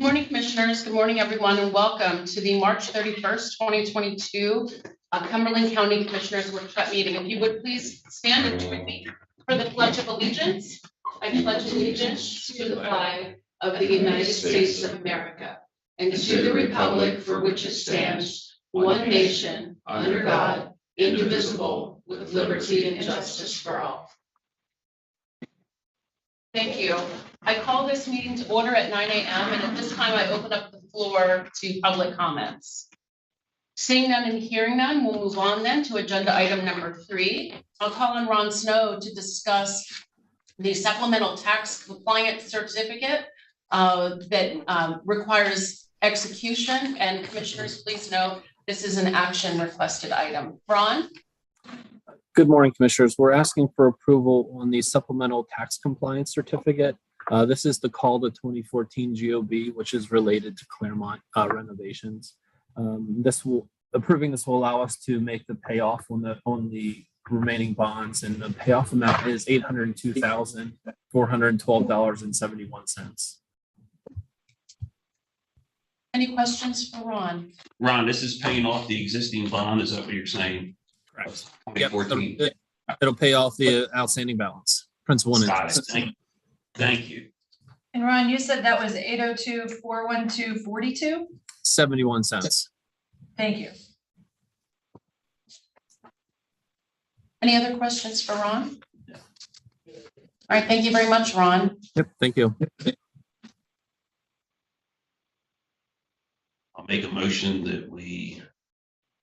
morning, Commissioners. Good morning, everyone, and welcome to the March 31st, 2022 Cumberland County Commissioners Workshop meeting. If you would please stand and join me for the Pledge of Allegiance. I pledge allegiance to the flag of the United States of America and to the republic for which it stands, one nation, under God, indivisible, with liberty and justice for all. Thank you. I call this meeting to order at 9 a.m. and at this time I open up the floor to public comments. Seeing none and hearing none, we'll move on then to agenda item number 3. I'll call on Ron Snow to discuss the supplemental tax compliance certificate that requires execution. And commissioners, please know this is an action requested item. Ron? Good morning, Commissioners. We're asking for approval on the supplemental tax compliance certificate. This is the call to 2014 GOB, which is related to Claremont renovations. Approving this will allow us to make the payoff on the remaining bonds, and the payoff amount is $802,412.71. Any questions for Ron? Ron, this is paying off the existing bond. Is that what you're saying? Correct. 2014. Yep, it'll pay off the outstanding balance, principal and interest. Thank you. And Ron, you said that was 802-412-42? 71 cents. Thank you. Any other questions for Ron? All right, thank you very much, Ron. Yep, thank you. I'll make a motion that we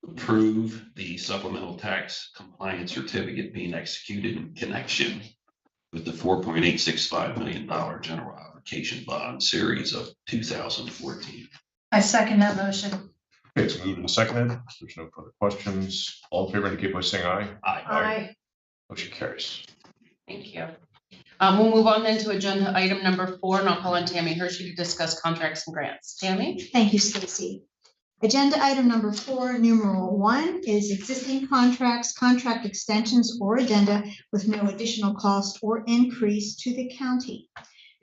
approve the supplemental tax compliance certificate being executed in connection with the $4.865 million general obligation bond series of 2014. I second that motion. Okay, it's moved and seconded. There's no further questions. All in favor indicate by saying aye. Aye. Motion carries. Thank you. We'll move on then to agenda item number 4, and I'll call on Tammy Hershey to discuss contracts and grants. Tammy? Thank you, Stacy. Agenda item number 4, numeral 1, is existing contracts, contract extensions, or addenda with no additional cost or increase to the county.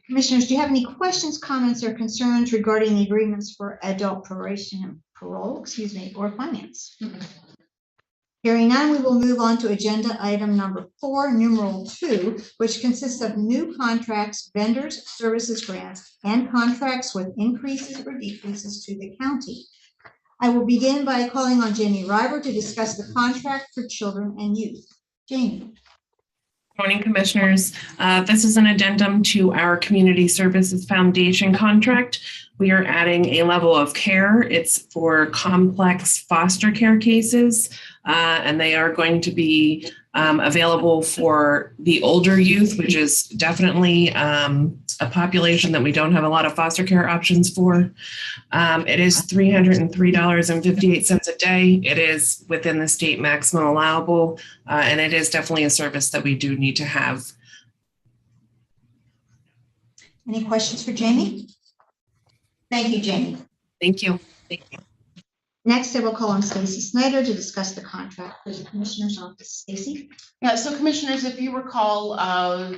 Commissioners, do you have any questions, comments, or concerns regarding the agreements for adult probation, parole, or finance? Hearing none, we will move on to agenda item number 4, numeral 2, which consists of new contracts, vendors, services, grants, and contracts with increases or decreases to the county. I will begin by calling on Jamie Riber to discuss the contract for children and youth. Jamie. Morning, Commissioners. This is an addendum to our Community Services Foundation contract. We are adding a level of care. It's for complex foster care cases, and they are going to be available for the older youth, which is definitely a population that we don't have a lot of foster care options for. It is $303.58 a day. It is within the state maximum allowable, and it is definitely a service that we do need to have. Any questions for Jamie? Thank you, Jamie. Thank you. Thank you. Next, I will call on Stacy Snyder to discuss the contract for the Commissioner's Office. Stacy? Yeah, so Commissioners, if you recall,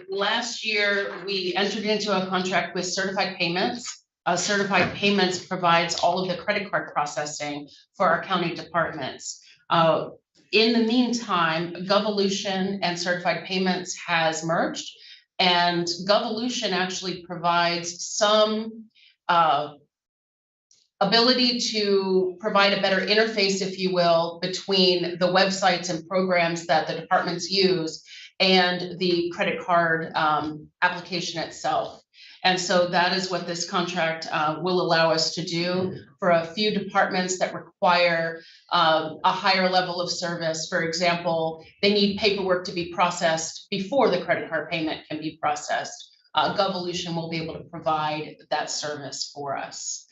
last year we entered into a contract with Certified Payments. Certified Payments provides all of the credit card processing for our county departments. In the meantime, Govolution and Certified Payments has merged, and Govolution actually provides some ability to provide a better interface, if you will, between the websites and programs that the departments use and the credit card application itself. And so that is what this contract will allow us to do for a few departments that require a higher level of service. For example, they need paperwork to be processed before the credit card payment can be processed. Govolution will be able to provide that service for us.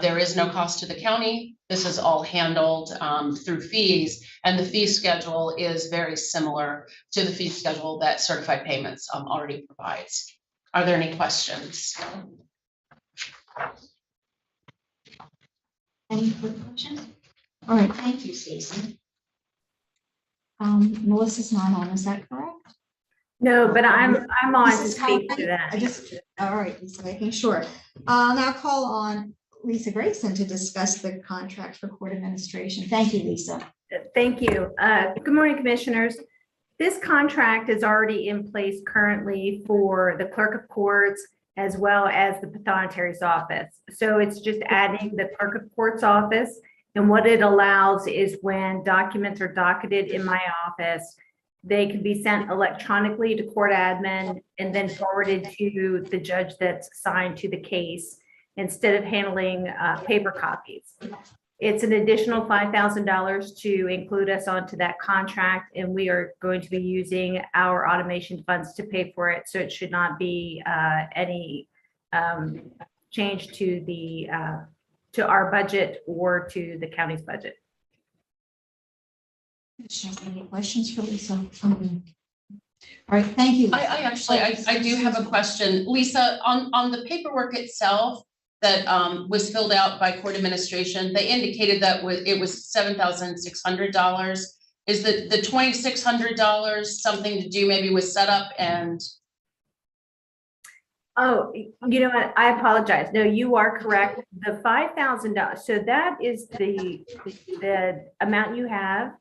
There is no cost to the county. This is all handled through fees, and the fee schedule is very similar to the fee schedule that Certified Payments already provides. Are there any questions? Any further questions? All right, thank you, Stacy. Melissa's not on, is that correct? No, but I'm on to Mrs. speak Conway? to that. All right, Lisa, making sure. I'll now call on Lisa Grayson to discuss the contract for court administration. Thank you, Lisa. Thank you. Good morning, commissioners. This contract is already in place currently for the clerk of courts as well as the pathonetary's office. So it's just adding the clerk of court's office. And what it allows is when documents are docketed in my office, they can be sent electronically to court admin and then forwarded to the judge that's assigned to the case instead of handling paper copies. It's an additional $5,000 to include us onto that contract, and we are going to be using our automation funds to pay for it. So it should not be any change to the to our budget or to the county's budget. Any questions for Lisa? All right, thank you. I do have a question. Lisa, on the paperwork itself that was filled out by court administration, they indicated that it was $7,600. Is the $2,600 something to do maybe with setup and? Oh, you know what? I apologize. No, you are correct. The $5,000. So that is the amount you have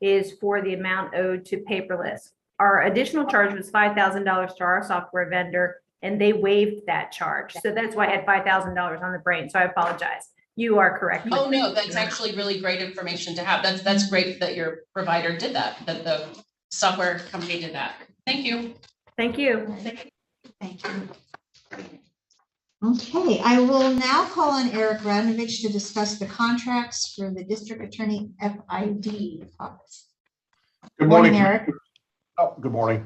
is for the amount owed to paperless. Our additional charge was $5,000 to our software vendor, and they waived that charge. So that's why I had $5,000 on the brain. So I apologize. You are correct. Oh, no, that's actually really great information to have. That's great that your provider did that the software company did that. Thank you. Thank you. Thank you. Okay, I will now call on Eric Radnovich to discuss the contracts for the district attorney FID office. Good morning, Eric. Oh, good morning.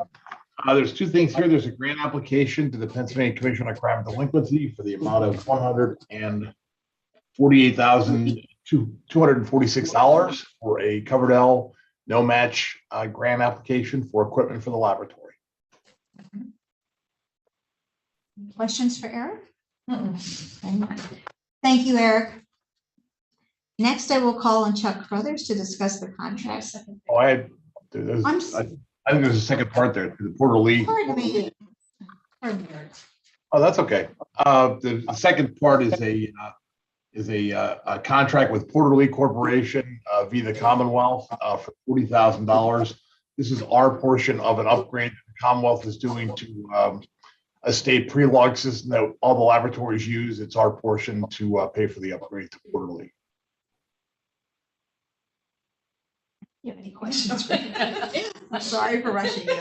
There's two things here. There's a grant application to the Pennsylvania Commission on Crime and Delinquency for the amount of $148,246 for a covered L no match grant application for equipment for the laboratory. Questions for Eric? Thank you, Eric. Next, I will call on Chuck Crothers to discuss the contracts. Oh, I think there's a second part there. The Porter Lee. Pardon me. Oh, that's okay. The second part is a contract with Porter Lee Corporation via the Commonwealth for $40,000. This is our portion of an upgrade that the Commonwealth is doing to a state pre-log system that all the laboratories use. It's our portion to pay for the upgrade to Porter Lee. You have any questions? I'm sorry for rushing you.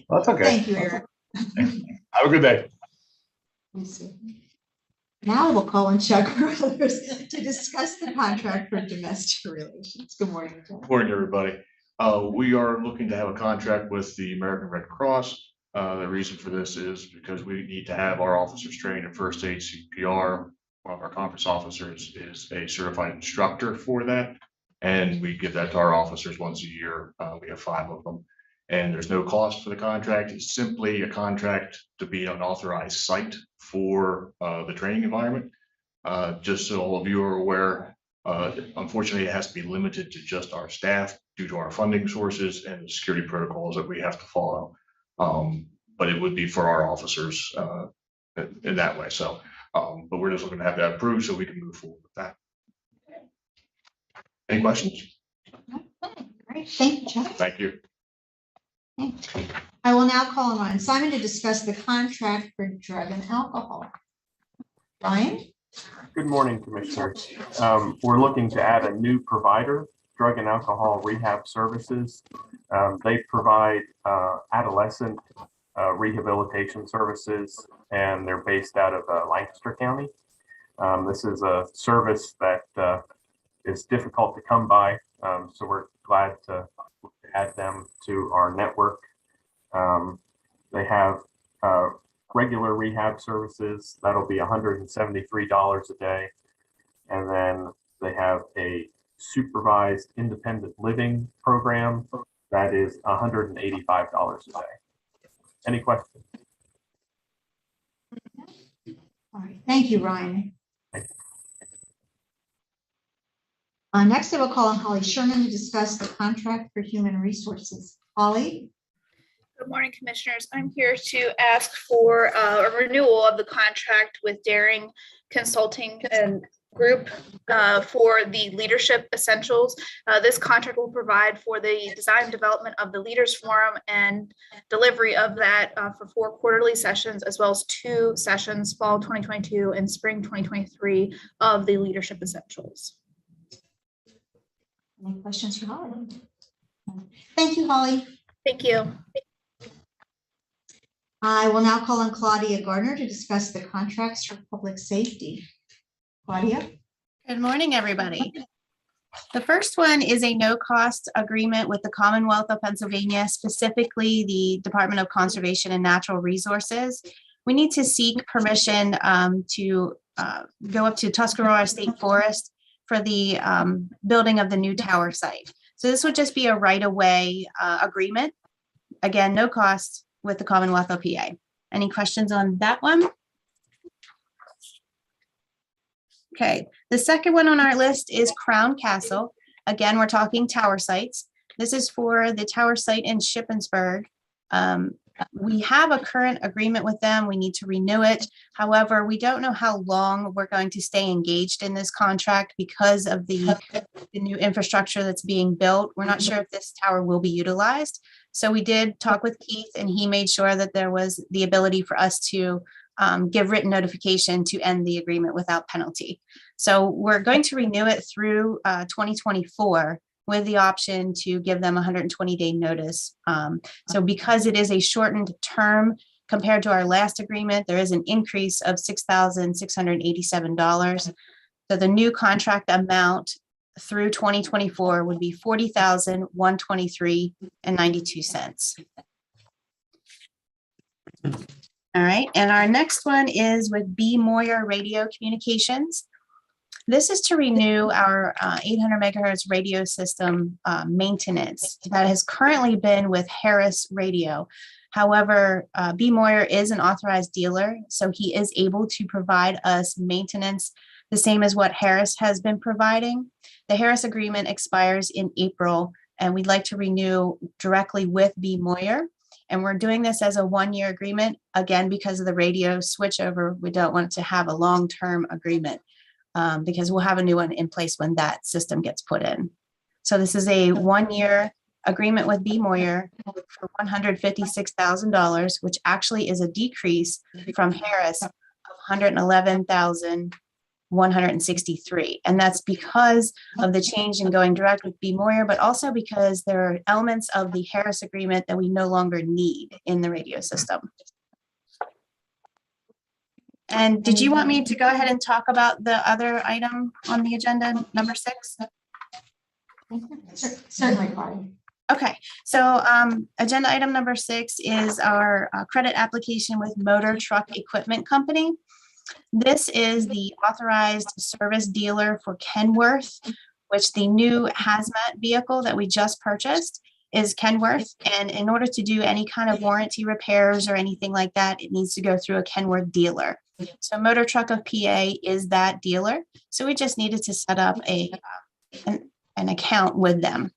That's okay. Thank you, Eric. Have a good day. Now I will call on Chuck Crothers to discuss the contract for domestic relations. Good morning, Chuck. Good morning, everybody. We are looking to have a contract with the American Red Cross. The reason for this is because we need to have our officers trained in first aid CPR. One of our conference officers is a certified instructor for that. And we give that to our officers once a year. We have 5 of them. And there's no cost for the contract. It's simply a contract to be an authorized site for the training environment. Just so all of you are aware, unfortunately, it has to be limited to just our staff due to our funding sources and the security protocols that we have to follow. But it would be for our officers in that way. So, but we're just looking to have that approved so we can move forward with that. Any questions? Great, thank you, Chuck. Thank you. Okay. I will now call on Ryan Simon to discuss the contract for drug and alcohol. Ryan? Good morning, Commissioners. We're looking to add a new provider, drug and alcohol rehab services. They provide adolescent rehabilitation services, and they're based out of Lancaster County. This is a service that is difficult to come by, so we're glad to add them to our network. They have regular rehab services that'll be $173 a day, and then they have a supervised independent living program that is $185 a day. Any questions? All right, thank you, Ryan. Thank you. Next, I will call on Holly Sherman to discuss the contract for human resources. Holly? Good morning, Commissioners. I'm here to ask for a renewal of the contract with Daring Consulting and Group for the Leadership Essentials. This contract will provide for the design and development of the Leaders Forum and delivery of that for 4 quarterly sessions, as well as 2 sessions, fall 2022 and spring 2023 of the Leadership Essentials. Any questions for Holly? Thank you, Holly. Thank you. I will now call on Claudia Gardner to discuss the contracts for public safety. Claudia? Good morning, everybody. The first one is a no-cost agreement with the Commonwealth of Pennsylvania, specifically the Department of Conservation and Natural Resources. We need to seek permission to go up to Tuscarora State Forest for the building of the new tower site. So this would just be a right-of-way agreement. Again, no cost with the Commonwealth of PA. Any questions on that one? Okay, the second one on our list is Crown Castle. Again, we're talking tower sites. This is for the tower site in Shippensburg. We have a current agreement with them. We need to renew it. However, we don't know how long we're going to stay engaged in this contract because of the new infrastructure that's being built. We're not sure if this tower will be utilized. So we did talk with Keith, and he made sure that there was the ability for us to give written notification to end the agreement without penalty. So we're going to renew it through 2024 with the option to give them 120-day notice. So because it is a shortened term compared to our last agreement, there is an increase of $6,687. So the new contract amount through 2024 would be $40,123.92. All right, and our next one is with B. Moyer Radio Communications. This is to renew our 800 megahertz radio system maintenance that has currently been with Harris Radio. However, B. Moyer is an authorized dealer, so he is able to provide us maintenance the same as what Harris has been providing. The Harris agreement expires in April, and we'd like to renew directly with B. Moyer. And we're doing this as a 1-year agreement. Again, because of the radio switchover, we don't want to have a long-term agreement because we'll have a new one in place when that system gets put in. So this is a 1-year agreement with B. Moyer for $156,000, which actually is a decrease from Harris of $111,163. And that's because of the change in going direct with B. Moyer, but also because there are elements of the Harris agreement that we no longer need in the radio system. And did you want me to go ahead and talk about the other item on the agenda, number 6? Certainly, Claudia. Okay, so agenda item number 6 is our credit application with Motor Truck Equipment Company. This is the authorized service dealer for Kenworth, which the new hazmat vehicle that we just purchased is Kenworth. And in order to do any kind of warranty repairs or anything like that, it needs to go through a Kenworth dealer. So Motor Truck of PA is that dealer. So we just needed to set up an account with them.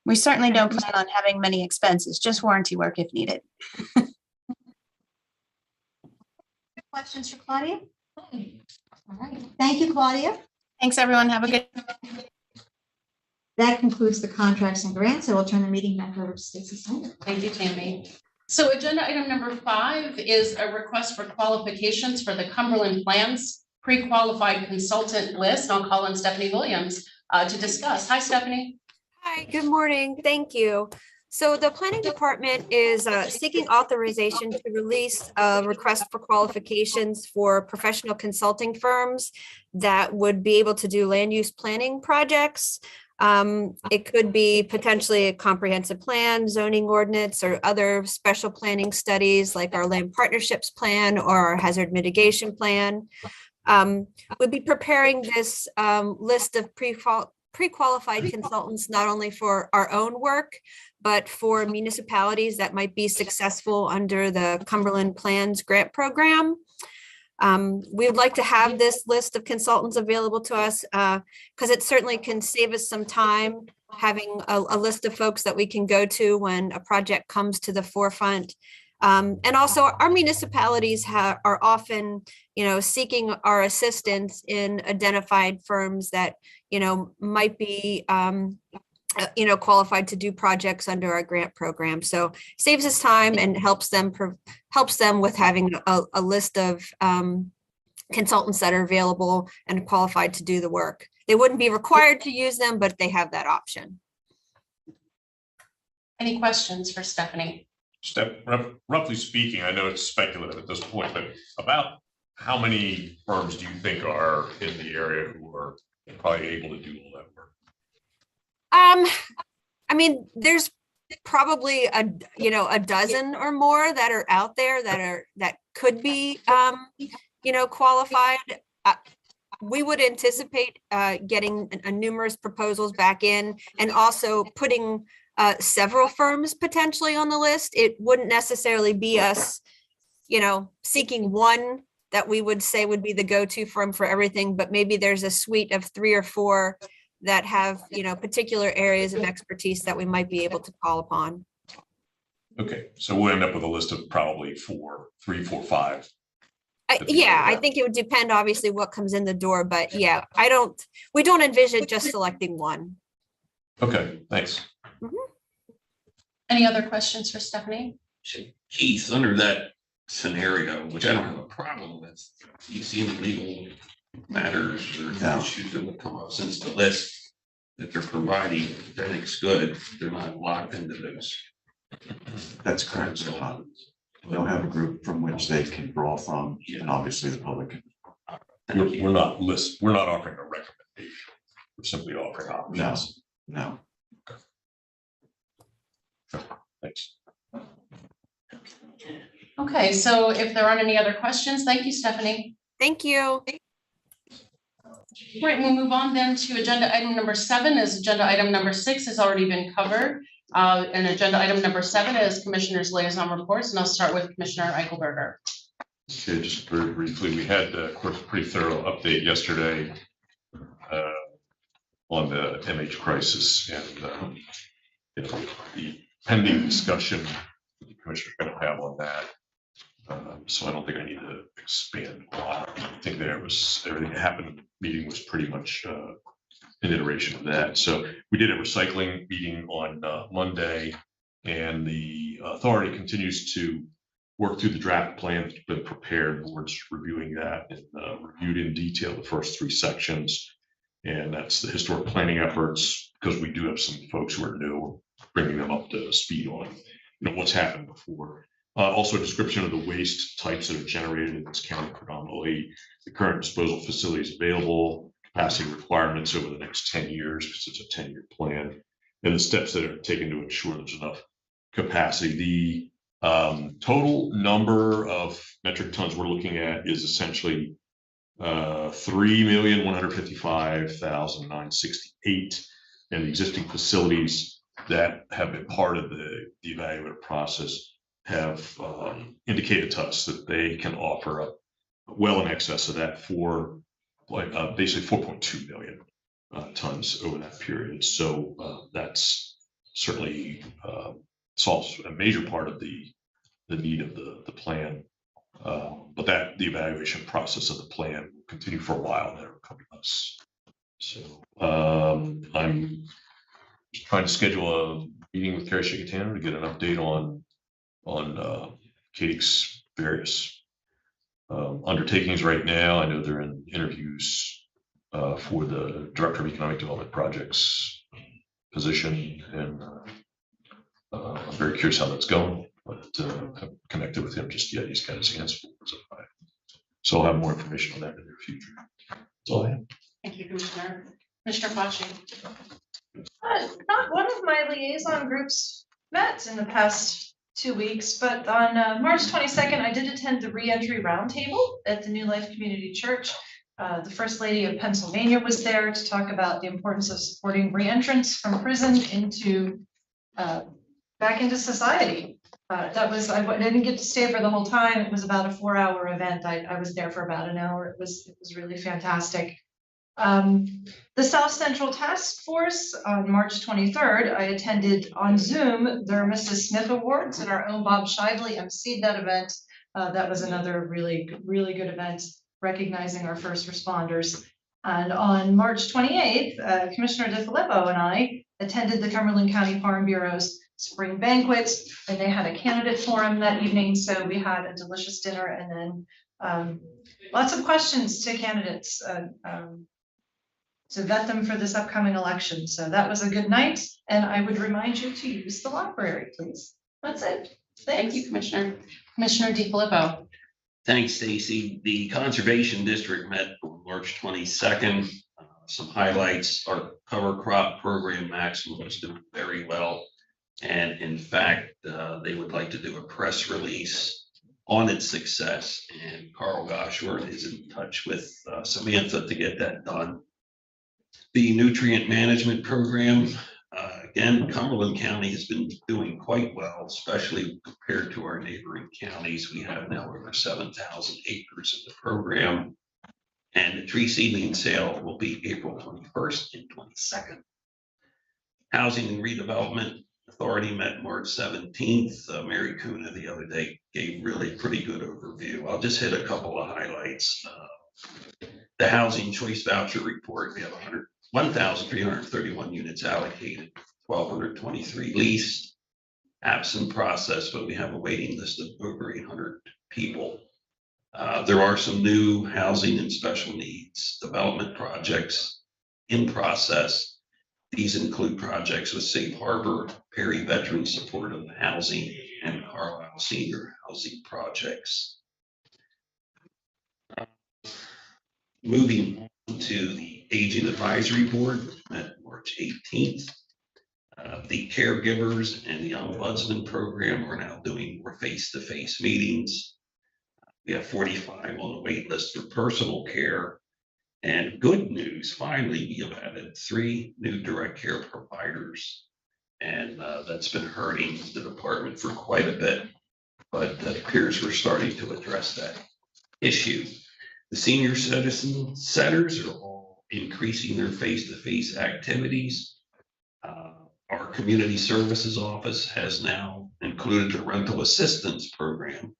We certainly don't plan on having many expenses, just warranty work if needed. Questions for Claudia? All right. Thank you, Claudia. Thanks, everyone. Have a good. That concludes the contracts and grants. I will turn the meeting back over to Stacey Snyder. Thank you, Tammy. So agenda item number 5 is a request for qualifications for the Cumberland Plans pre-qualified consultant list. And I'll call on Stephanie Williams to discuss. Hi, Stephanie. Hi, good morning. Thank you. So the planning department is seeking authorization to release a request for qualifications for professional consulting firms that would be able to do land use planning projects. It could be potentially a comprehensive plan, zoning ordinance, or other special planning studies like our land partnerships plan or our hazard mitigation plan. We'll be preparing this list of pre-qualified consultants, not only for our own work, but for municipalities that might be successful under the Cumberland Plans Grant Program. We would like to have this list of consultants available to us because it certainly can save us some time having a list of folks that we can go to when a project comes to the forefront. And also our municipalities are often, seeking our assistance in identified firms that, might be, qualified to do projects under our grant program. So saves us time and helps them with having a list of consultants that are available and qualified to do the work. They wouldn't be required to use them, but they have that option. Any questions for Stephanie? Roughly speaking, I know it's speculative at this point, but about how many firms do you think are in the area who are probably able to do all that work? I mean, there's probably a dozen or more that are out there that could be, qualified. We would anticipate getting numerous proposals back in and also putting several firms potentially on the list. It wouldn't necessarily be us, seeking one that we would say would be the go-to firm for everything, but maybe there's a suite of 3 or 4 that have, particular areas of expertise that we might be able to call upon. Okay, so we'll end up with a list of probably 3, 4, 5. Yeah, I think it would depend obviously what comes in the door, but yeah, we don't envision just selecting one. Okay, thanks. Any other questions for Stephanie? Keith, under that scenario, which I don't have a problem with, do you see any legal matters or issues that would come up since the list that they're providing, I think's good, they're not locked into those? That's correct. They'll have a group from which they can draw from, and obviously the public. We're not offering a recommendation. We're simply offering options. No. Thanks. Okay, so if there aren't any other questions, thank you, Stephanie. Thank you. Right, we'll move on then to agenda item number 7. As agenda item number 6 has already been covered. And agenda item number 7 is Commissioner's Liaison Reports, and I'll start with Commissioner Eichelberger. Okay, just very briefly, we had, of course, a pretty thorough update yesterday on the MH crisis and the pending discussion the Commissioner's going to have on that. So I don't think I need to expand a lot. I think everything that happened in the meeting was pretty much an iteration of that. So we did a recycling meeting on Monday, and the authority continues to work through the draft plan that's been prepared. The board's reviewing that and reviewed in detail the first 3 sections. And that's the historic planning efforts, because we do have some folks who are new, bringing them up to speed on what's happened before. Also a description of the waste types that are generated in this county, predominantly the current disposal facilities available, capacity requirements over the next 10 years, because it's a 10-year plan, and the steps that are taken to ensure there's enough capacity. The total number of metric tons we're looking at is essentially 3,155,968, and the existing facilities that have been part of the evaluative process have indicated to us that they can offer up well in excess of that for basically 4.2 million tons over that period. So that's certainly solves a major part of the need of the plan. But the evaluation process of the plan will continue for a while. That'll come to us. So I'm just trying to schedule a meeting with Carrie Shigitano to get an update on CAIC's various undertakings right now. I know they're in interviews for the Director of Economic Development Projects position, and I'm very curious how that's going, but I haven't connected with him just yet. He's got his hands full. So I'll have more information on that in the near future. That's all I have. Thank you, Commissioner. Commissioner Pache. Not one of my liaison groups met in the past 2 weeks, but on March 22nd, I did attend the reentry roundtable at the New Life Community Church. The First Lady of Pennsylvania was there to talk about the importance of supporting reentrance from prison into back into society. I didn't get to stay for the whole time. It was about a 4-hour event. I was there for about an hour. It was really fantastic. The South Central Task Force on March 23rd, I attended on Zoom their Mrs. Smith Awards, and our own Bob Shively emceed that event. That was another really good event recognizing our first responders. And on March 28th, Commissioner DiFilippo and I attended the Cumberland County Farm Bureau's spring banquets, and they had a candidate forum that evening. So we had a delicious dinner and then lots of questions to candidates to vet them for this upcoming election. So that was a good night, and I would remind you to use the library, please. That's it. Thank you, Commissioner. Commissioner DiFilippo. Thanks, Stacy. The Conservation District met on March 22nd. Some highlights: our cover crop program maximum was doing very well. And in fact, they would like to do a press release on its success. And Carl Goshworth is in touch with Samantha to get that done. The nutrient management program, again, Cumberland County has been doing quite well, especially compared to our neighboring counties. We have now over 7,000 acres in the program. And the tree seedling sale will be April 21st and 22nd. Housing and Redevelopment Authority met March 17th. Mary Kuna the other day gave really pretty good overview. I'll just hit a couple of highlights. The Housing Choice Voucher Report, we have 1,331 units allocated, 1,223 leased, absent process, but we have a waiting list of over 800 people. There are some new housing and special needs development projects in process. These include projects with Safe Harbor, Perry Veteran Supportive Housing, and Carlisle Senior Housing projects. Moving on to the Aging Advisory Board, which met March 18th. The caregivers and the ombudsman program are now doing more face-to-face meetings. We have 45 on the wait list for personal care. And good news, finally, we have added 3 new direct care providers. And that's been hurting the department for quite a bit, but it appears we're starting to address that issue. The senior citizen centers are all increasing their face-to-face activities. Our community services office has now included the rental assistance program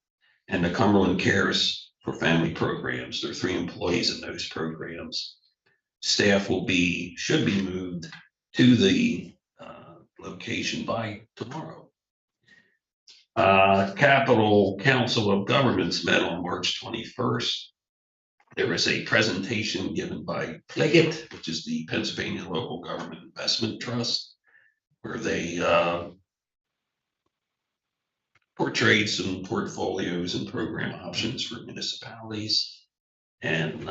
and the Cumberland Cares for Family programs. There are 3 employees in those programs. Staff should be moved to the location by tomorrow. Capitol Council of Governments met on March 21st. There was a presentation given by Pliget, which is the Pennsylvania Local Government Investment Trust, where they portrayed some portfolios and program options for municipalities. And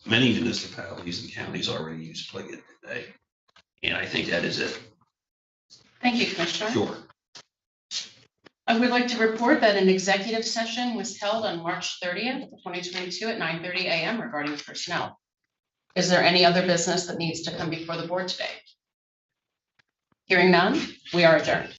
many municipalities and counties already use Pliget today. And I think that is it. Thank you, Commissioner. Sure. I would like to report that an executive session was held on March 30th, 2022 at 9:30 a.m. regarding personnel. Is there any other business that needs to come before the board today? Hearing none, we are adjourned.